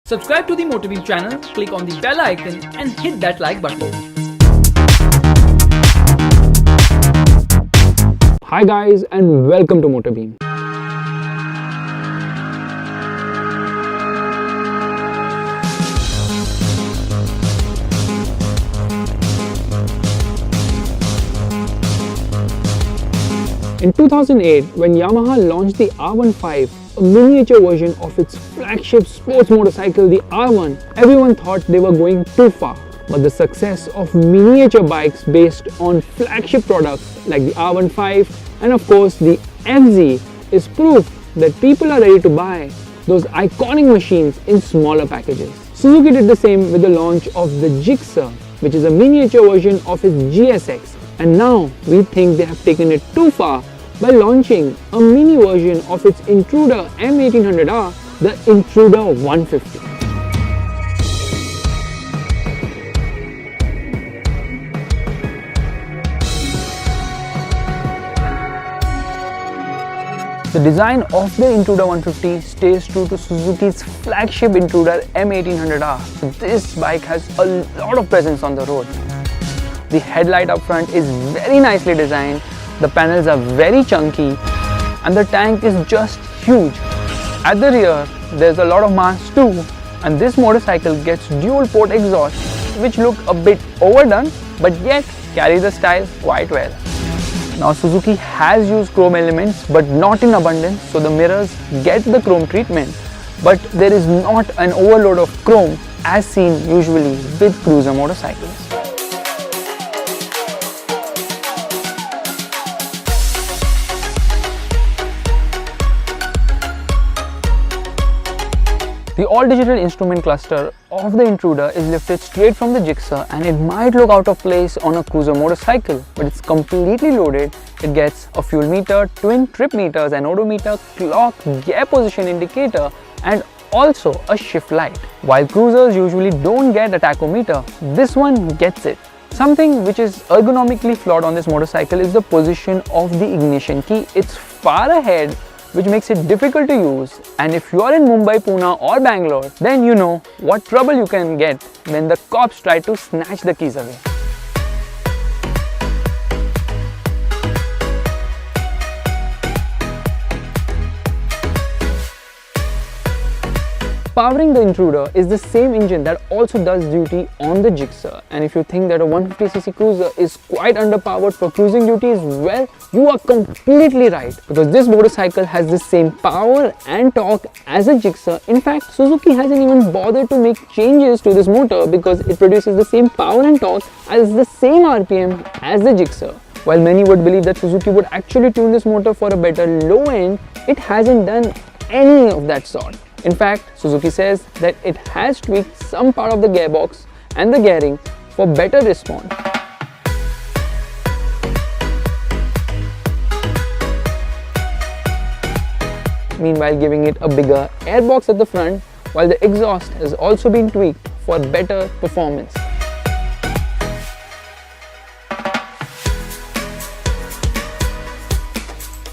Subscribe to the Motorbeam channel, click on the bell icon and hit that like button. Hi guys and welcome to Motorbeam. In 2008, when Yamaha launched the R15, a miniature version of its flagship sports motorcycle, the R1, everyone thought they were going too far. But the success of miniature bikes based on flagship products like the R15 and of course the FZ is proof that people are ready to buy those iconic machines in smaller packages. Suzuki did the same with the launch of the Gixxer, which is a miniature version of its GSX, and now we think they have taken it too far by launching a mini version of its Intruder M1800R, the Intruder 150. The design of the Intruder 150 stays true to Suzuki's flagship Intruder M1800R. So this bike has a lot of presence on the road. The headlight up front is very nicely designed, the panels are very chunky, and the tank is just huge. At the rear, there's a lot of mass too, and this motorcycle gets dual port exhaust which look a bit overdone but yet carry the style quite well. Now Suzuki has used chrome elements but not in abundance, so the mirrors get the chrome treatment, but there is not an overload of chrome as seen usually with cruiser motorcycles. The all-digital instrument cluster of the Intruder is lifted straight from the Gixxer, and it might look out of place on a cruiser motorcycle, but it's completely loaded. It gets a fuel meter, twin trip meters, an odometer, clock, gear position indicator, and also a shift light. While cruisers usually don't get a tachometer, this one gets it. Something which is ergonomically flawed on this motorcycle is the position of the ignition key. It's far ahead, which makes it difficult to use, and if you are in Mumbai, Pune or Bangalore, then you know what trouble you can get when the cops try to snatch the keys away. Powering the Intruder is the same engine that also does duty on the Gixxer, and if you think that a 150cc cruiser is quite underpowered for cruising duties, well, you are completely right, because this motorcycle has the same power and torque as a Gixxer. In fact, Suzuki hasn't even bothered to make changes to this motor because it produces the same power and torque as the same RPM as the Gixxer. While many would believe that Suzuki would actually tune this motor for a better low end, it hasn't done any of that sort. In fact, Suzuki says that it has tweaked some part of the gearbox and the gearing for better response. Meanwhile, giving it a bigger airbox at the front, while the exhaust has also been tweaked for better performance.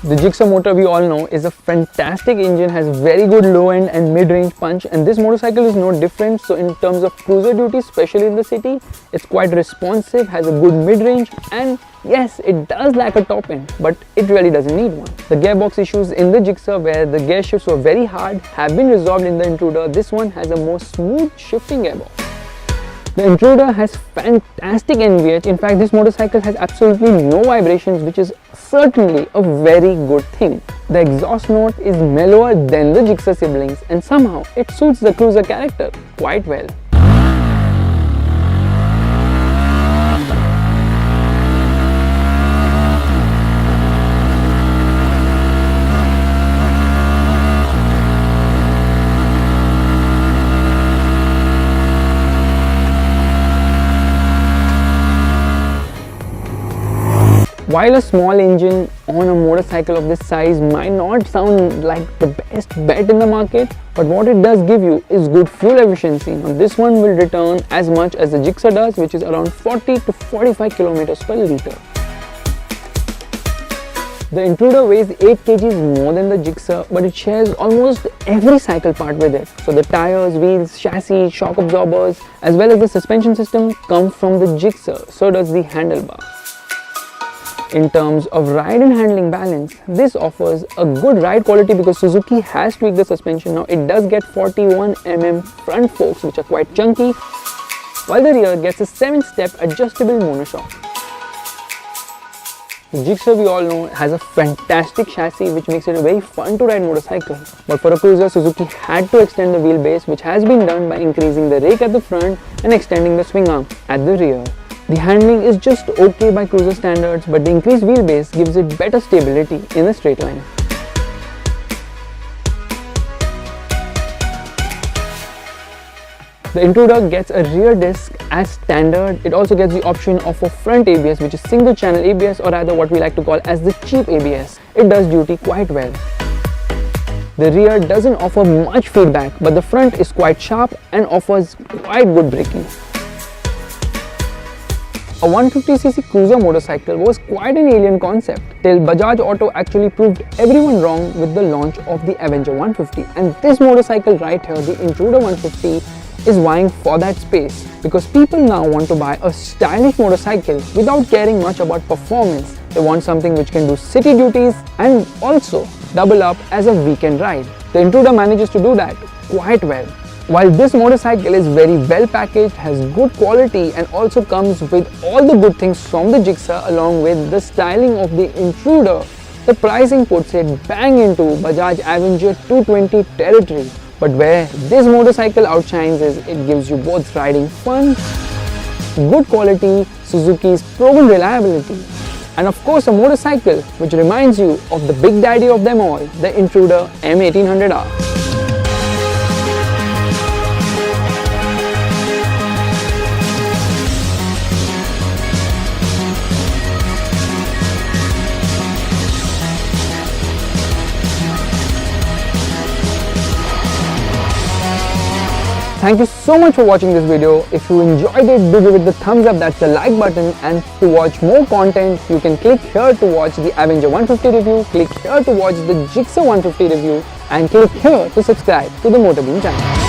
The Gixxer motor, we all know, is a fantastic engine, has very good low end and mid-range punch, and this motorcycle is no different. So in terms of cruiser duty, especially in the city, it's quite responsive, has a good mid-range, and yes, it does lack a top end, but it really doesn't need one. The gearbox issues in the Gixxer, where the gear shifts were very hard, have been resolved in the Intruder. This one has a more smooth shifting gearbox. The Intruder has fantastic NVH. In fact, this motorcycle has absolutely no vibrations, which is certainly a very good thing. The exhaust note is mellower than the Gixxer siblings, and somehow it suits the cruiser character quite well. While a small engine on a motorcycle of this size might not sound like the best bet in the market, but what it does give you is good fuel efficiency. Now this one will return as much as the Gixxer does, which is around 40 to 45 kilometers per liter. The Intruder weighs 8 kgs more than the Gixxer, but it shares almost every cycle part with it. So the tires, wheels, chassis, shock absorbers, as well as the suspension system come from the Gixxer, so does the handlebar. In terms of ride and handling balance, this offers a good ride quality because Suzuki has tweaked the suspension. Now it does get 41mm front forks, which are quite chunky, while the rear gets a 7-step adjustable monoshock. The Gixxer, we all know, has a fantastic chassis which makes it a very fun to ride motorcycle. But for a cruiser, Suzuki had to extend the wheelbase, which has been done by increasing the rake at the front and extending the swing arm at the rear. The handling is just okay by cruiser standards, but the increased wheelbase gives it better stability in a straight line. The Intruder gets a rear disc as standard. It also gets the option of a front ABS, which is single channel ABS, or rather what we like to call as the cheap ABS. It does duty quite well. The rear doesn't offer much feedback, but the front is quite sharp and offers quite good braking. A 150cc cruiser motorcycle was quite an alien concept till Bajaj Auto actually proved everyone wrong with the launch of the Avenger 150, and this motorcycle right here, the Intruder 150, is vying for that space because people now want to buy a stylish motorcycle without caring much about performance. They want something which can do city duties and also double up as a weekend ride. The Intruder manages to do that quite well. While this motorcycle is very well packaged, has good quality and also comes with all the good things from the Gixxer along with the styling of the Intruder, the pricing puts it bang into Bajaj Avenger 220 territory. But where this motorcycle outshines is it gives you both riding fun, good quality, Suzuki's proven reliability, and of course a motorcycle which reminds you of the big daddy of them all, the Intruder M1800R. Thank you so much for watching this video. If you enjoyed it, do give it the thumbs up, that's the like button, and to watch more content, you can click here to watch the Avenger 150 review, click here to watch the Gixxer 150 review, and click here to subscribe to the Motorbeam channel.